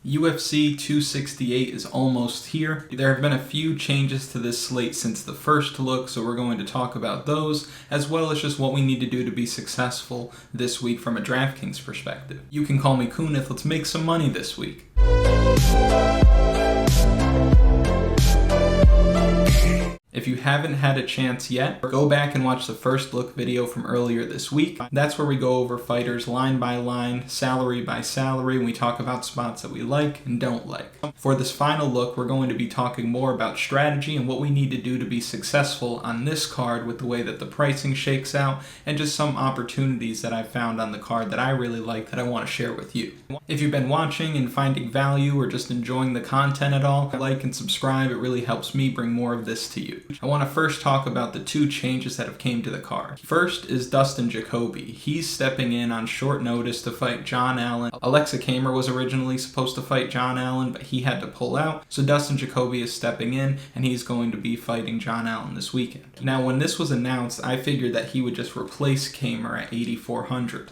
UFC 268 is almost here. There have been a few changes to this slate since the first look, so we're going to talk about those, as well as just what we need to do to be successful this week from a DraftKings perspective. You can call me Kunith, let's make some money this week. If you haven't had a chance yet, go back and watch the first look video from earlier this week. That's where we go over fighters line by line, salary by salary, and we talk about spots that we like and don't like. For this final look, we're going to be talking more about strategy and what we need to do to be successful on this card with the way that the pricing shakes out, and just some opportunities that I've found on the card that I really like that I want to share with you. If you've been watching and finding value or just enjoying the content at all, like and subscribe. It really helps me bring more of this to you. I want to first talk about the two changes that have came to the card. First is Dustin Jacoby. He's stepping in on short notice to fight John Allen. Alexa Kamer was originally supposed to fight John Allen, but he had to pull out. So Dustin Jacoby is stepping in, and he's going to be fighting John Allen this weekend. Now, when this was announced, I figured that he would just replace Kamer at 8,400.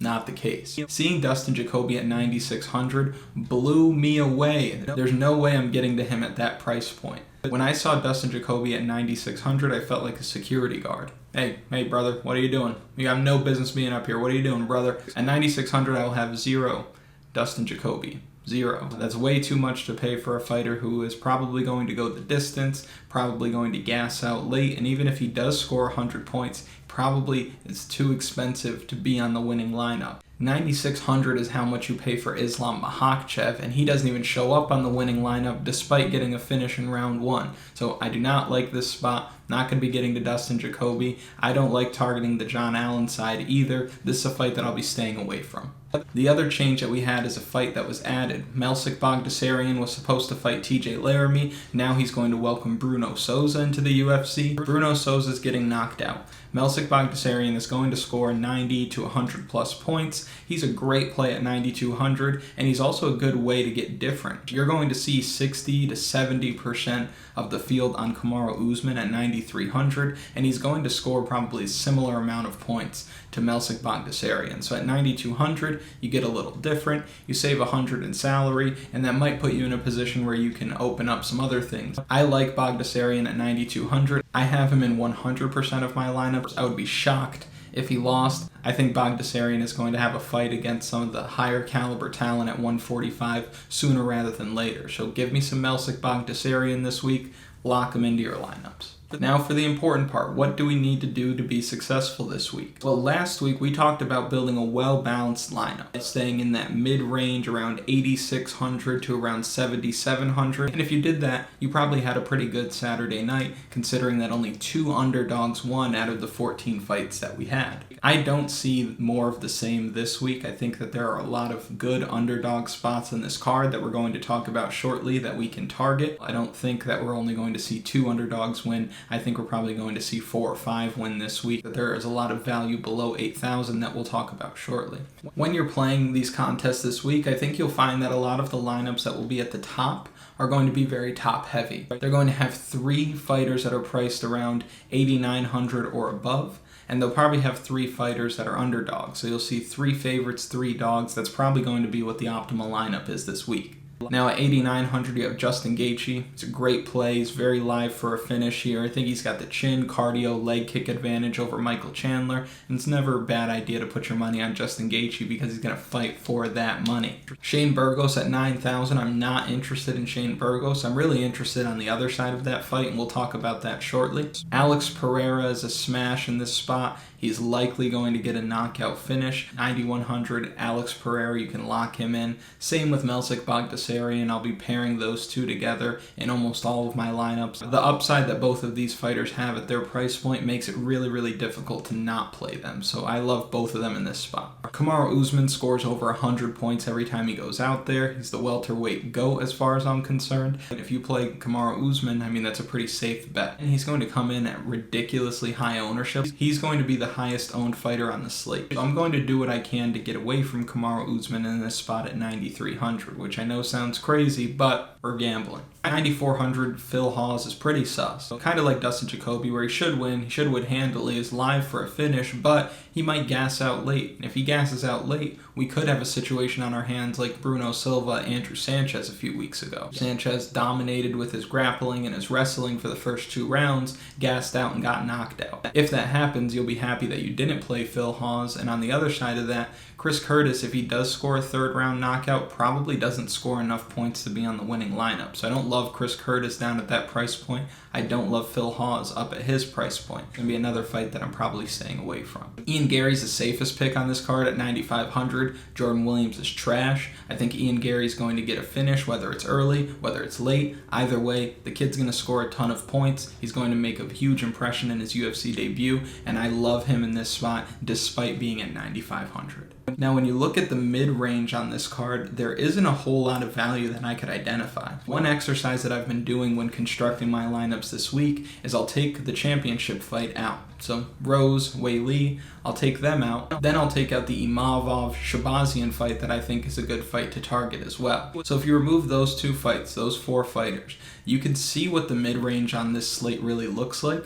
Not the case. Seeing Dustin Jacoby at 9,600 blew me away. There's no way I'm getting to him at that price point. When I saw Dustin Jacoby at 9,600, I felt like a security guard. Hey brother, what are you doing? You have no business being up here. What are you doing, brother? At 9,600, I will have zero Dustin Jacoby. Zero. That's way too much to pay for a fighter who is probably going to go the distance, probably going to gas out late, and even if he does score 100 points, probably it's too expensive to be on the winning lineup. 9,600 is how much you pay for Islam Makhachev, and he doesn't even show up on the winning lineup despite getting a finish in round one. So I do not like this spot. Not going to be getting to Dustin Jacoby. I don't like targeting the John Allen side either. This is a fight that I'll be staying away from. The other change that we had is a fight that was added. Melsik Bagdasaryan was supposed to fight TJ Laramie. Now he's going to welcome Bruno Souza into the UFC. Bruno Souza is getting knocked out. Melsik Bagdasaryan is going to score 90 to 100 plus points. He's a great play at 9,200, and he's also a good way to get different. You're going to see 60 to 70% of the field on KAMARU Usman at 9,300, and he's going to score probably a similar amount of points to Melsik Bagdasaryan. So at 9,200, you get a little different. You save 100 in salary, and that might put you in a position where you can open up some other things. I like Bagdasaryan at 9,200. I have him in 100% of my lineups. I would be shocked if he lost. I think Bagdasaryan is going to have a fight against some of the higher caliber talent at 145 sooner rather than later. So give me some Melsik Bagdasaryan this week. Lock him into your lineups. Now for the important part, what do we need to do to be successful this week? Well, last week we talked about building a well-balanced lineup, staying in that mid-range around 8,600 to around 7,700. And if you did that, you probably had a pretty good Saturday night, considering that only 2 underdogs won out of the 14 fights that we had. I don't see more of the same this week. I think that there are a lot of good underdog spots in this card that we're going to talk about shortly that we can target. I don't think that we're only going to see 2 underdogs win. I think we're probably going to see 4 or 5 win this week. There is a lot of value below 8,000 that we'll talk about shortly. When you're playing these contests this week, I think you'll find that a lot of the lineups that will be at the top are going to be very top heavy. They're going to have 3 fighters that are priced around 8,900 or above, and they'll probably have 3 fighters that are underdogs. So you'll see 3 favorites, 3 dogs. That's probably going to be what the optimal lineup is this week. Now at 8,900, you have Justin Gaichy. It's a great play. He's very live for a finish here. I think he's got the chin, cardio, leg kick advantage over Michael Chandler. And it's never a bad idea to put your money on Justin Gaichy because he's going to fight for that money. Shane Burgos at 9,000. I'm not interested in Shane Burgos. I'm really interested on the other side of that fight, and we'll talk about that shortly. Alex Pereira is a smash in this spot. He's likely going to get a knockout finish. 9,100, Alex Pereira, you can lock him in. Same with Melsik Bagdasaryan. I'll be pairing those two together in almost all of my lineups. The upside that both of these fighters have at their price point makes it really, really difficult to not play them. So I love both of them in this spot. KAMARU Usman scores over 100 points every time he goes out there. He's the welterweight GOAT as far as I'm concerned. And if you play KAMARU Usman, I mean, that's a pretty safe bet. And he's going to come in at ridiculously high ownership. He's going to be the highest owned fighter on the slate. So I'm going to do what I can to get away from KAMARU Usman in this spot at 9,300, which I know sounds crazy, but we're gambling. 9,400, Phil Hawes is pretty sus. So kind of like Dustin Jacoby, where he should win handily, is live for a finish, but he might gas out late. And if he gasses out late, we could have a situation on our hands like Bruno Souza, Andrew Sanchez a few weeks ago. Sanchez dominated with his grappling and his wrestling for the first 2 rounds, gassed out and got knocked out. If that happens, you'll be happy that you didn't play Phil Hawes, and on the other side of that, Chris Curtis, if he does score a 3rd round knockout, probably doesn't score enough points to be on the winning lineup. So I don't love Chris Curtis down at that price point. I don't love Phil Hawes up at his price point. It's going to be another fight that I'm probably staying away from. Ian Gary's the safest pick on this card at 9,500. Jordan Williams is trash. I think Ian Gary's going to get a finish, whether it's early, whether it's late. Either way, the kid's going to score a ton of points. He's going to make a huge impression in his UFC debut, and I love him in this spot despite being at 9,500. Now, when you look at the mid-range on this card, there isn't a whole lot of value that I could identify. One exercise that I've been doing when constructing my lineups this week is I'll take the championship fight out. So Rose, WEILI, I'll take them out. Then I'll take out the Imavov-Shahbazian fight that I think is a good fight to target as well. So if you remove those 2 fights, those 4 fighters, you can see what the mid-range on this slate really looks like.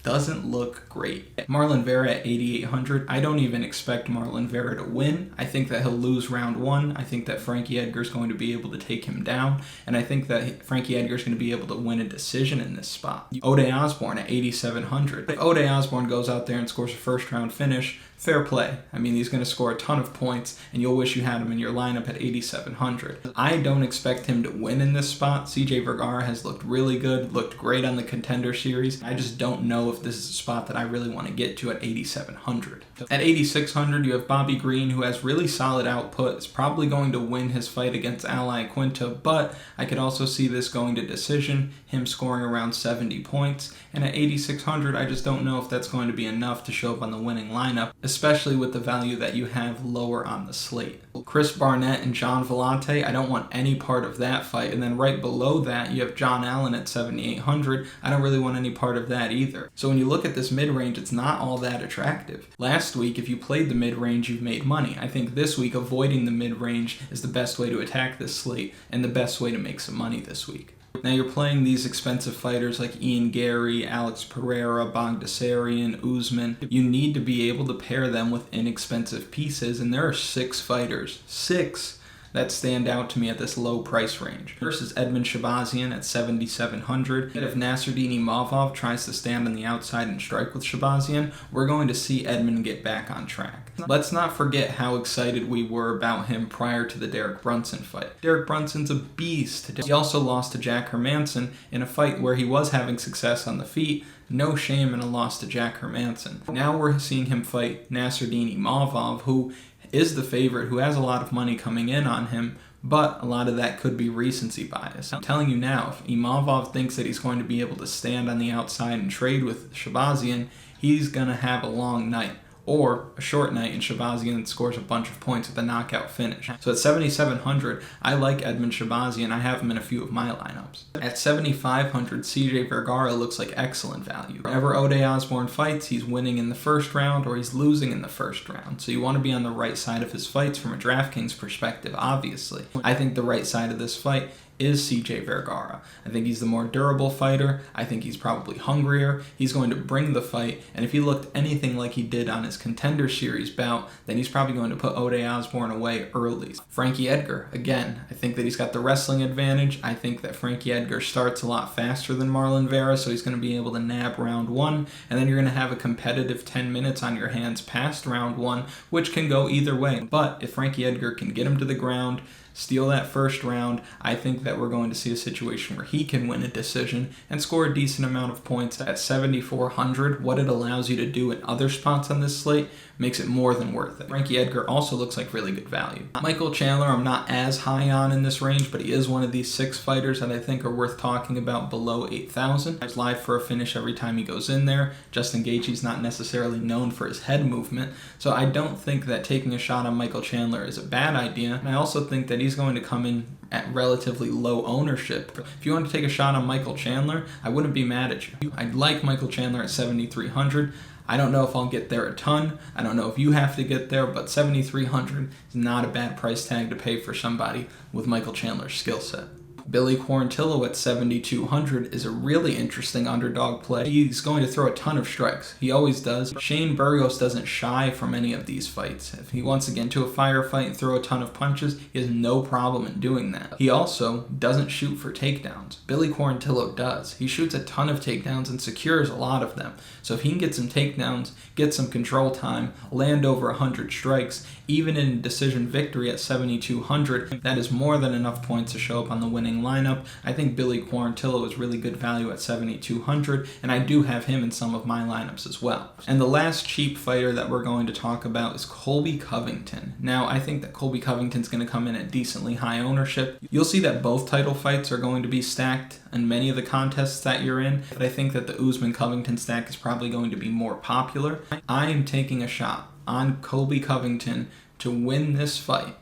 Doesn't look great. Marlon Vera at 8,800. I don't even expect Marlon Vera to win. I think that he'll lose round 1. I think that Frankie Edgar is going to be able to take him down. And I think that Frankie Edgar is going to be able to win a decision in this spot. Ode Osborne at 8,700. If Ode Osborne goes out there and scores a 1st round finish, fair play. I mean, he's going to score a ton of points, and you'll wish you had him in your lineup at 8,700. I don't expect him to win in this spot. CJ Vergara has looked really good, looked great on the Contender Series. I just don't know if this is a spot that I really want to get to at 8,700. At 8,600, you have Bobby Green, who has really solid output. Is probably going to win his fight against Ally Quinta, but I could also see this going to decision, him scoring around 70 points. And at 8,600, I just don't know if that's going to be enough to show up on the winning lineup, especially with the value that you have lower on the slate. Chris Barnett and John Vellante, I don't want any part of that fight. And then right below that, you have John Allen at 7,800. I don't really want any part of that either. So when you look at this mid-range, it's not all that attractive. Last week, if you played the mid-range, you've made money. I think this week, avoiding the mid-range is the best way to attack this slate and the best way to make some money this week. Now you're playing these expensive fighters like Ian Gary, Alex Pereira, Bogdasarian, Usman. You need to be able to pair them with inexpensive pieces, and there are 6 fighters. 6 that stand out to me at this low price range. First is Edmund Shahbazian at 7,700. If Nasruddin Imavov tries to stand on the outside and strike with Shahbazian, we're going to see Edmund get back on track. Let's not forget how excited we were about him prior to the Derek Brunson fight. Derek Brunson's a beast. He also lost to Jack Hermansson in a fight where he was having success on the feet. No shame in a loss to Jack Hermansson. Now we're seeing him fight Nasruddin Imavov, who is the favorite, who has a lot of money coming in on him, but a lot of that could be recency bias. I'm telling you now, if Imavov thinks that he's going to be able to stand on the outside and trade with Shahbazian, he's going to have a long night. Or a short night and Shahbazian scores a bunch of points with a knockout finish. So at 7,700, I like Edmund Shahbazian. I have him in a few of my lineups. At 7,500, CJ Vergara looks like excellent value. Whenever Ode Osborne fights, he's winning in the 1st round or he's losing in the 1st round. So you want to be on the right side of his fights from a DraftKings perspective, obviously. I think the right side of this fight is CJ Vergara. I think he's the more durable fighter. I think he's probably hungrier. He's going to bring the fight, and if he looked anything like he did on his Contender Series bout, then he's probably going to put Ode Osborne away early. Frankie Edgar, again, I think that he's got the wrestling advantage. I think that Frankie Edgar starts a lot faster than Marlon Vera, so he's going to be able to nab round 1, and then you're going to have a competitive 10 minutes on your hands past round 1, which can go either way. But if Frankie Edgar can get him to the ground, steal that 1st round, I think that we're going to see a situation where he can win a decision and score a decent amount of points. At 7,400, what it allows you to do in other spots on this slate makes it more than worth it. Frankie Edgar also looks like really good value. Michael Chandler, I'm not as high on in this range, but he is one of these 6 fighters that I think are worth talking about below 8,000. He's live for a finish every time he goes in there. Justin Gaethje's not necessarily known for his head movement, so I don't think that taking a shot on Michael Chandler is a bad idea. And I also think that he's going to come in at relatively low ownership. If you want to take a shot on Michael Chandler, I wouldn't be mad at you. I'd like Michael Chandler at 7,300. I don't know if I'll get there a ton. I don't know if you have to get there, but 7,300 is not a bad price tag to pay for somebody with Michael Chandler's skill set. Billy Quarantilo at 7,200 is a really interesting underdog play. He's going to throw a ton of strikes. He always does. Shane Burgos doesn't shy from any of these fights. If he wants to get into a firefight and throw a ton of punches, he has no problem in doing that. He also doesn't shoot for takedowns. Billy Quarantilo does. He shoots a ton of takedowns and secures a lot of them. So if he can get some takedowns, get some control time, land over 100 strikes, even in decision victory at 7,200, that is more than enough points to show up on the winning lineup. I think Billy Quarantilo is really good value at 7,200, and I do have him in some of my lineups as well. And the last cheap fighter that we're going to talk about is Colby Covington. Now, I think that Colby Covington's going to come in at decently high ownership. You'll see that both title fights are going to be stacked in many of the contests that you're in, but I think that the Usman-Covington stack is probably going to be more popular. I am taking a shot on Colby Covington to win this fight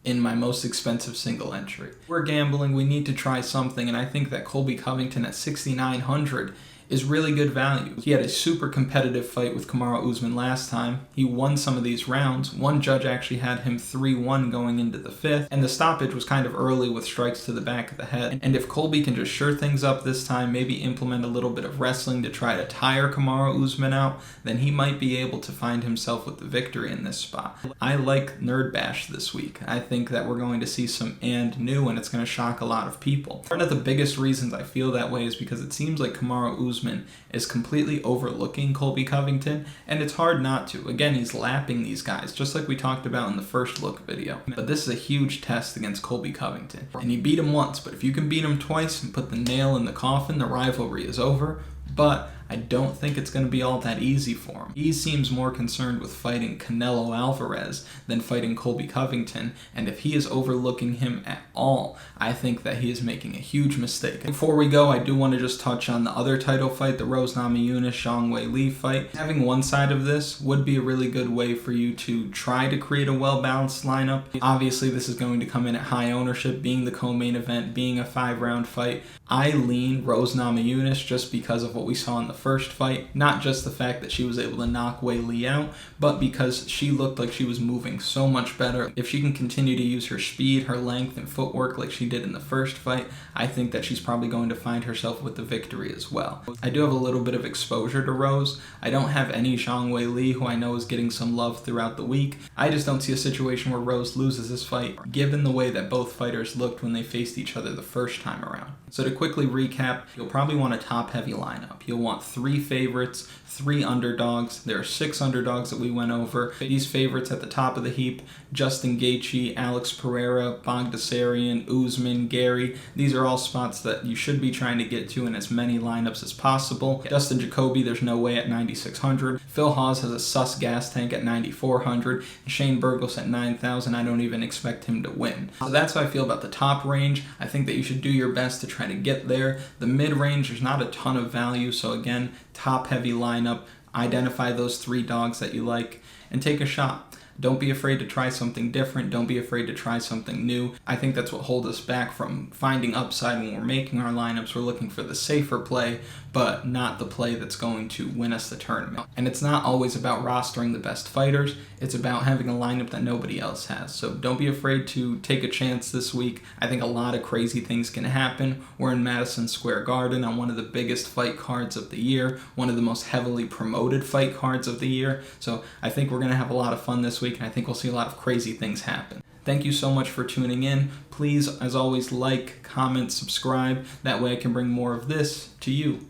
in my most expensive single entry. We're gambling, we need to try something, and I think that Colby Covington at 6,900 is really good value. He had a super competitive fight with KAMARU Usman last time. He won some of these rounds. One judge actually had him 3-1 going into the 5th, and the stoppage was kind of early with strikes to the back of the head. And if Colby can just sure things up this time, maybe implement a little bit of wrestling to try to tire KAMARU Usman out, then he might be able to find himself with the victory in this spot. I like Nerd Bash this week. I think that we're going to see some and new, and it's going to shock a lot of people. One of the biggest reasons I feel that way is because it seems like KAMARU Usman is completely overlooking Colby Covington, and it's hard not to. Again, he's lapping these guys, just like we talked about in the first look video. But this is a huge test against Colby Covington. And he beat him once, but if you can beat him twice and put the nail in the coffin, the rivalry is over. But I don't think it's going to be all that easy for him. He seems more concerned with fighting Canelo Alvarez than fighting Colby Covington, and if he is overlooking him at all, I think that he is making a huge mistake. Before we go, I do want to just touch on the other title fight, the Rose Namajunas Zhang WEILI fight. Having one side of this would be a really good way for you to try to create a well-balanced lineup. Obviously, this is going to come in at high ownership, being the co-main event, being a 5-round fight. I lean Rose Namajunas just because of what we saw in the first fight, not just the fact that she was able to knock WEILI out, but because she looked like she was moving so much better. If she can continue to use her speed, her length, and footwork like she did in the first fight, I think that she's probably going to find herself with the victory as well. I do have a little bit of exposure to Rose. I don't have any Zhang WEILI, who I know is getting some love throughout the week. I just don't see a situation where Rose loses this fight, given the way that both fighters looked when they faced each other the first time around. So to quickly recap, you'll probably want a top-heavy lineup. You'll want 3 favorites, 3 underdogs. There are 6 underdogs that we went over. These favorites at the top of the heap: Justin Gaichy, Alex Pereira, Bogdasarian, Usman, Gary. These are all spots that you should be trying to get to in as many lineups as possible. Dustin Jacoby, there's no way at 9,600. Phil Hawes has a sus gas tank at 9,400. Shane Burgos at 9,000. I don't even expect him to win. So that's how I feel about the top range. I think that you should do your best to try to get there. The mid-range, there's not a ton of value, so again, top-heavy lineup. Identify those 3 dogs that you like and take a shot. Don't be afraid to try something different. Don't be afraid to try something new. I think that's what holds us back from finding upside when we're making our lineups. We're looking for the safer play, but not the play that's going to win us the tournament. And it's not always about rostering the best fighters. It's about having a lineup that nobody else has. So don't be afraid to take a chance this week. I think a lot of crazy things can happen. We're in Madison Square Garden on one of the biggest fight cards of the year, one of the most heavily promoted fight cards of the year. So I think we're going to have a lot of fun this week, and I think we'll see a lot of crazy things happen. Thank you so much for tuning in. Please, as always, like, comment, subscribe. That way I can bring more of this to you.